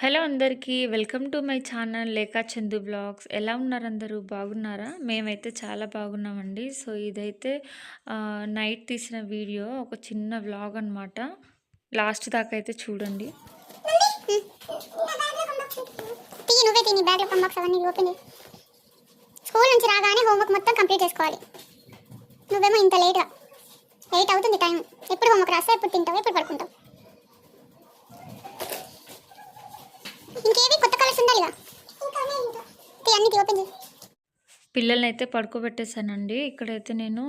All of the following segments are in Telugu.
హలో అందరికీ welcome to my channel Lekha Chandu vlogs. ఎలా ఉన్నారు అందరూ? బాగున్నారా? మేమైతే చాలా బాగున్నామండి. సో ఇదైతే నైట్ తీసిన వీడియో, ఒక చిన్న వ్లాగ్ అనమాట. లాస్ట్ దాకా అయితే చూడండి. స్కూల్ నుంచి రాగానే హోంవర్క్ మొత్తం కంప్లీట్ చేసుకోవాలి. నువ్వేమో ఇంత లేట్గా 8 అవుతుంది టైం. ఎప్పుడు హోంవర్క్ రాస్తా, ఎప్పుడు తింటావు, ఎప్పుడు పడుకుంటావు? ఇంకేవి కొత్త కలర్స్ ఉండాలిగా. అన్ని ఓపెన్ చేసి పిల్లల్ని అయితే పడుకోబెట్టేశానండి. ఇక్కడైతే నేను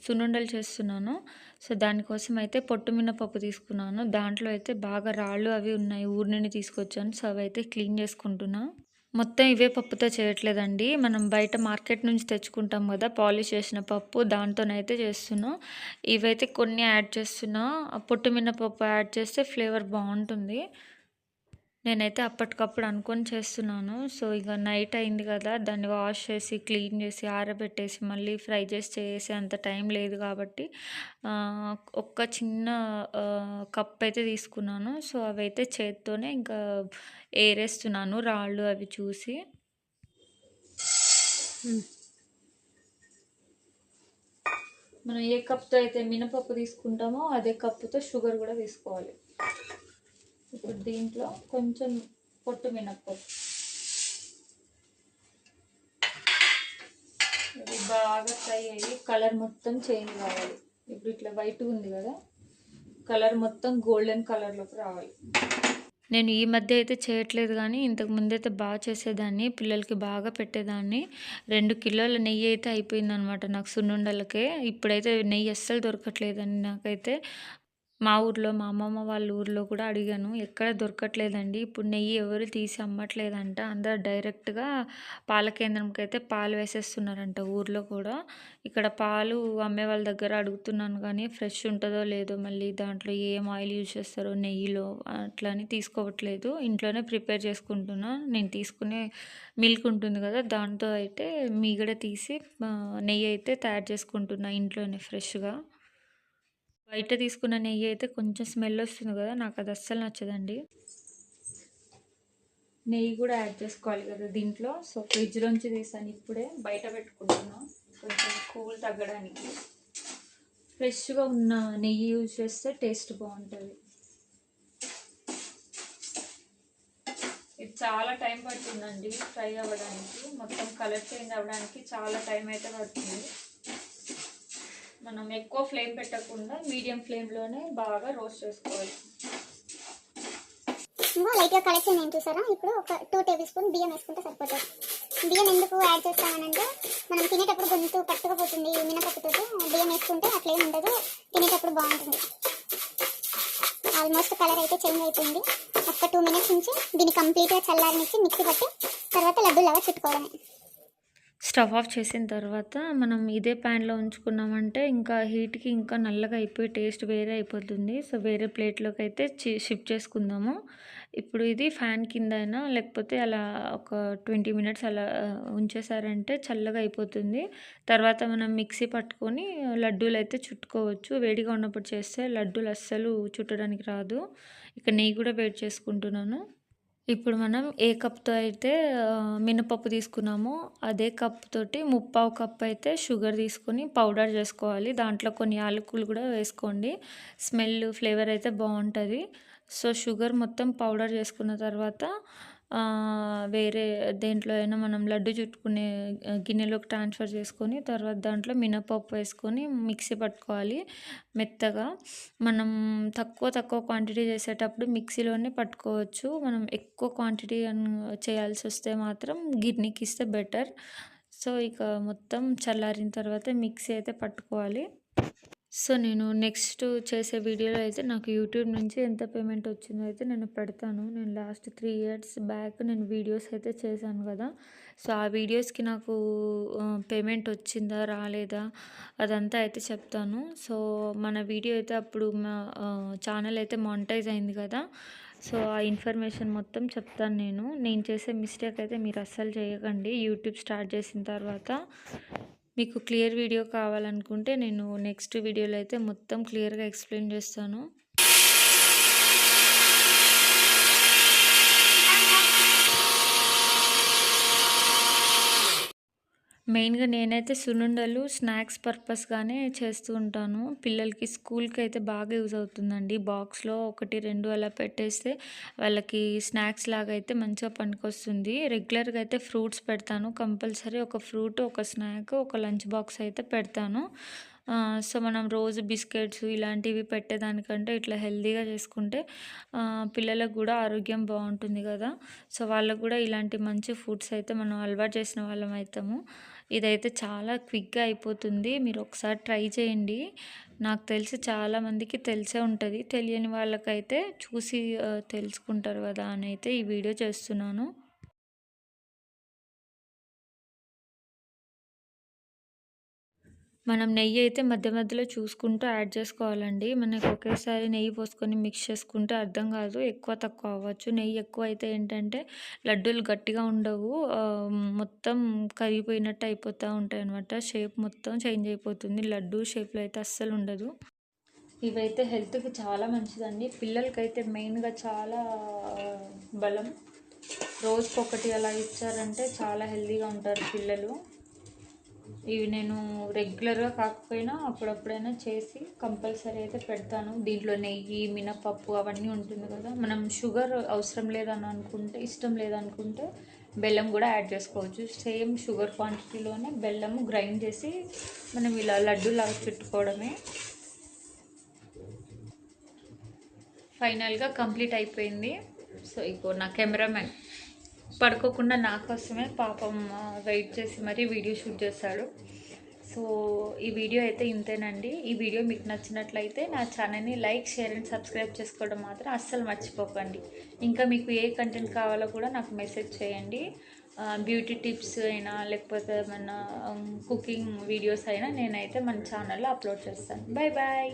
సున్నుండలు చేస్తున్నాను. సో దానికోసం అయితే పొట్టు మినపప్పు తీసుకున్నాను. దాంట్లో అయితే బాగా రాళ్ళు అవి ఉన్నాయి, ఊరి నుండి తీసుకొచ్చాను. సో అవి అయితే క్లీన్ చేసుకుంటున్నా. మొత్తం ఇవే పప్పుతో చేయట్లేదండి, మనం బయట మార్కెట్ నుంచి తెచ్చుకుంటాం కదా పాలిష్ చేసిన పప్పు, దాంతోనైతే చేస్తున్నా. ఇవైతే కొన్ని యాడ్ చేస్తున్నా. పొట్టు మినపప్పు యాడ్ చేస్తే ఫ్లేవర్ బాగుంటుంది. నేనైతే అప్పటికప్పుడు అనుకొని చేస్తున్నాను. సో ఇక నైట్ అయింది కదా, దాన్ని వాష్ చేసి క్లీన్ చేసి ఆరబెట్టేసి మళ్ళీ ఫ్రై చేసి అంత టైం లేదు కాబట్టి ఒక్క చిన్న కప్ అయితే తీసుకున్నాను. సో అవైతే చేత్తోనే ఇంకా ఏరేస్తున్నాను రాళ్ళు అవి చూసి. మనం ఏ కప్తో అయితే మినపప్పు తీసుకుంటామో అదే కప్పుతో షుగర్ కూడా తీసుకోవాలి. ఇప్పుడు దీంట్లో కొంచెం పొట్టు మినపప్పు, ఇది బాగా ఫ్రై అయ్యి కలర్ మొత్తం చేంజ్ కావాలి. ఇప్పుడు ఇట్లా వైట్గా ఉంది కదా, కలర్ మొత్తం గోల్డెన్ కలర్లోకి రావాలి. నేను ఈ మధ్య అయితే చేయట్లేదు కానీ ఇంతకు ముందు అయితే బాగా చేసేదాన్ని, పిల్లలకి బాగా పెట్టేదాన్ని. 2 కిలోల నెయ్యి అయితే అయిపోయిందనమాట నాకు సున్నుండలకే. ఇప్పుడైతే నెయ్యి అస్సలు దొరకట్లేదండి నాకైతే. మా ఊర్లో, మా అమ్మమ్మ వాళ్ళ ఊర్లో కూడా అడిగాను, ఎక్కడ దొరకట్లేదండి. ఇప్పుడు నెయ్యి ఎవరు తీసి అమ్మట్లేదంట, అందరు డైరెక్ట్గా పాల కేంద్రంకి అయితే పాలు వేసేస్తున్నారంట ఊర్లో కూడా. ఇక్కడ పాలు అమ్మే వాళ్ళ దగ్గర అడుగుతున్నాను కానీ ఫ్రెష్ ఉంటుందో లేదో, మళ్ళీ దాంట్లో ఏం ఆయిల్ యూజ్ చేస్తారో నెయ్యిలో, అట్లా అని తీసుకోవట్లేదు. ఇంట్లోనే ప్రిపేర్ చేసుకుంటున్నా. నేను తీసుకునే మిల్క్ ఉంటుంది కదా, దాంతో అయితే మీగడ తీసి నెయ్యి అయితే తయారు చేసుకుంటున్నా ఇంట్లోనే ఫ్రెష్గా. బయట తీసుకున్న నెయ్యి అయితే కొంచెం స్మెల్ వస్తుంది కదా, నాకు అది అస్సలు నచ్చదండి. నెయ్యి కూడా యాడ్ చేసుకోవాలి కదా దీంట్లో. సో ఫ్రిడ్జ్లోంచి తీసాను ఇప్పుడే, బయట పెట్టుకుంటున్నా కొంచెం కూల్ తగ్గడానికి. ఫ్రెష్గా ఉన్న నెయ్యి యూజ్ చేస్తే టేస్ట్ బాగుంటుంది. ఇది చాలా టైం పడుతుందండి ఫ్రై అవ్వడానికి, మొత్తం కలర్ చేంజ్ అవ్వడానికి చాలా టైం అయితే పడుతుంది. మనం ఎక్కువ ఫ్లేమ్ పెట్టకుండా మీడియం ఫ్లేమ్లోనే బాగా రోస్ట్ చేసుకోవాలి. లైట్గా కలర్ చేంజ్ ఏం చూసారా? ఇప్పుడు ఒక 2 టేబుల్ స్పూన్ బియ్యం వేసుకుంటే సరిపోతుంది. బియ్యం ఎందుకు యాడ్ చేస్తామనంటే, మనం తినేటప్పుడు గొంతు పట్టుకుపోతుంది మినపప్పుతో. బియ్యం వేసుకుంటే అట్లేం ఉండదు, తినేటప్పుడు బాగుంటుంది. ఆల్మోస్ట్ కలర్ అయితే చేంజ్ అయిపోయింది. ఒక 2 మినిట్స్ నుంచి దీన్ని కంప్లీట్గా చల్లారనిచ్చి మిక్సీ పట్టి తర్వాత లడ్డూలాగా చుట్టుకోవడమే. స్టవ్ ఆఫ్ చేసిన తర్వాత మనం ఇదే ప్యాన్లో ఉంచుకున్నామంటే ఇంకా హీట్కి ఇంకా నల్లగా అయిపోయి టేస్ట్ వేరే అయిపోతుంది. సో వేరే ప్లేట్లోకి అయితే షిఫ్ట్ చేసుకుందాము. ఇప్పుడు ఇది ఫ్యాన్ కింద అయినా లేకపోతే అలా ఒక 20 మినిట్స్ అలా ఉంచేసారంటే చల్లగా అయిపోతుంది. తర్వాత మనం మిక్సీ పట్టుకొని లడ్డూలు అయితే చుట్టుకోవచ్చు. వేడిగా ఉన్నప్పుడు చేస్తే లడ్డూలు అస్సలు చుట్టడానికి రాదు. ఇక నెయ్యి కూడా వేడి చేసుకుంటున్నాను. ఇప్పుడు మనం ఏ కప్‌తో అయితే మినపప్పు తీసుకున్నామో అదే కప్ తోటి 3/4 కప్ అయితే షుగర్ తీసుకొని పౌడర్ చేసుకోవాలి. దాంట్లో కొన్ని యాలకులు కూడా వేసుకోండి, స్మెల్ ఫ్లేవర్ అయితే బాగుంటుంది. సో షుగర్ మొత్తం పౌడర్ చేసుకున్న తర్వాత వేరే దేంట్లో అయినా మనం లడ్డు చుట్టుకునే గిన్నెలోకి ట్రాన్స్ఫర్ చేసుకొని తర్వాత దాంట్లో మినపప్పు వేసుకొని మిక్సీ పట్టుకోవాలి మెత్తగా. మనం తక్కువ క్వాంటిటీ చేసేటప్పుడు మిక్సీలోనే పట్టుకోవచ్చు. మనం ఎక్కువ క్వాంటిటీ చేయాల్సి వస్తే మాత్రం గిర్నీకి ఇస్తే బెటర్. సో ఇక మొత్తం చల్లారిన తర్వాత మిక్సీ అయితే పట్టుకోవాలి. సో నేను నెక్స్ట్ చేసే వీడియోలో అయితే నాకు యూట్యూబ్ నుంచి ఎంత పేమెంట్ వచ్చిందో అయితే నేను పెడతాను. నేను లాస్ట్ 3 ఇయర్స్ బ్యాక్ నేను వీడియోస్ అయితే చేశాను కదా, సో ఆ వీడియోస్కి నాకు పేమెంట్ వచ్చిందా రాలేదా అదంతా అయితే చెప్తాను. సో మన వీడియో అయితే అప్పుడు మా ఛానల్ అయితే మానిటైజ్ అయింది కదా, సో ఆ ఇన్ఫర్మేషన్ మొత్తం చెప్తాను. నేను చేసే మిస్టేక్ అయితే మీరు అస్సలు చేయకండి. యూట్యూబ్ స్టార్ట్ చేసిన తర్వాత మీకు క్లియర్ వీడియో కావాలనుకుంటే నేను నెక్స్ట్ వీడియోలో అయితే మొత్తం క్లియర్గా ఎక్స్ప్లెయిన్ చేస్తాను. మెయిన్‌గా నేనైతే సున్నుండలు స్నాక్స్ పర్పస్‌గానే చేస్తూ ఉంటాను. పిల్లలకి స్కూల్‌కైతే బాగా యూజ్ అవుతుందండి. బాక్స్‌లో 1, 2 అలా పెట్టేస్తే వాళ్ళకి స్నాక్స్ లాగా అయితే మంచిగా పనికొస్తుంది. రెగ్యులర్‌గా అయితే ఫ్రూట్స్ పెడతాను. కంపల్సరీ ఒక ఫ్రూట్, ఒక స్నాక్, ఒక లంచ్ బాక్స్ అయితే పెడతాను. సో, మనం రోజు బిస్కెట్స్ ఇలాంటివి పెట్టేదానికంటే ఇట్లా హెల్తీగా చేసుకుంటే పిల్లలకు గూడా ఆరోగ్యం బావుంటుంది గదా! సో, వాళ్ళకి గూడా ఇలాంటి మంచి ఫుడ్స్ అయితే మనం అలవాటు చేసిన వాళ్ళం అయితాము. ఇదైతే చాలా క్విక్‌గా అయిపోతుంది. మీరు ఒకసారి ట్రై చేయండి. నాకు తెలిసి చాలామందికి తెలిసే ఉంటది. తెలియని వాళ్ళకైతే చూసి తెలుసుకుంటారు గదా! అని అయితే ఈ వీడియో చేస్తున్నాను. మనం నెయ్యి అయితే మధ్య మధ్యలో చూసుకుంటూ యాడ్ చేసుకోవాలండి. మనకు ఒకేసారి నెయ్యి పోసుకొని మిక్స్ చేసుకుంటే అర్థం కాదు. ఎక్కువ తక్కువ అవ్వచ్చు. నెయ్యి ఎక్కువైతే ఏంటంటే లడ్డూలు గట్టిగా ఉండవు. మొత్తం కరిగిపోయినట్టు అయిపోతూ ఉంటాయన్నమాట. షేప్ మొత్తం చేంజ్ అయిపోతుంది. లడ్డూ షేప్‌లో అయితే అస్సలు ఉండదు. ఇవైతే హెల్త్‌కి చాలా మంచిదండి. పిల్లలకైతే మెయిన్‌గా చాలా బలం. రోజుకొకటి అలా ఇచ్చారంటే చాలా హెల్తీగా ఉంటారు పిల్లలు. ఇవి నేను రెగ్యులర్‌గా కాకపోయినా అప్పుడప్పుడైనా చేసి కంపల్సరీ అయితే పెడతాను. దీంట్లో నెయ్యి, మినపప్పు అవన్నీ ఉంటుంది కదా! మనం షుగర్ అవసరం లేదని అనుకుంటే, ఇష్టం లేదనుకుంటే బెల్లం కూడా యాడ్ చేసుకోవచ్చు. సేమ్ షుగర్ క్వాంటిటీలోనే బెల్లము గ్రైండ్ చేసి మనం ఇలా లడ్డూలాగా చుట్టుకోవడమే. ఫైనల్‌గా కంప్లీట్ అయిపోయింది. సో, ఇగో నా కెమెరామెన్ పడుకోకుండా నా కోసమే పాపం వెయిట్ చేసి మరీ వీడియో షూట్ చేశాడు. సో, ఈ వీడియో అయితే ఇంతేనండి. ఈ వీడియో మీకు నచ్చినట్లయితే నా ఛానల్‌ని లైక్, షేర్ అండ్ సబ్స్క్రైబ్ చేసుకోవడం మాత్రం అస్సలు మర్చిపోకండి. ఇంకా మీకు ఏ కంటెంట్ కావాలో కూడా నాకు మెసేజ్ చేయండి. బ్యూటీ టిప్స్ అయినా లేకపోతే ఏమన్నా కుకింగ్ వీడియోస్ అయినా నేనైతే మన ఛానల్‌లో అప్లోడ్ చేస్తాను. Bye bye.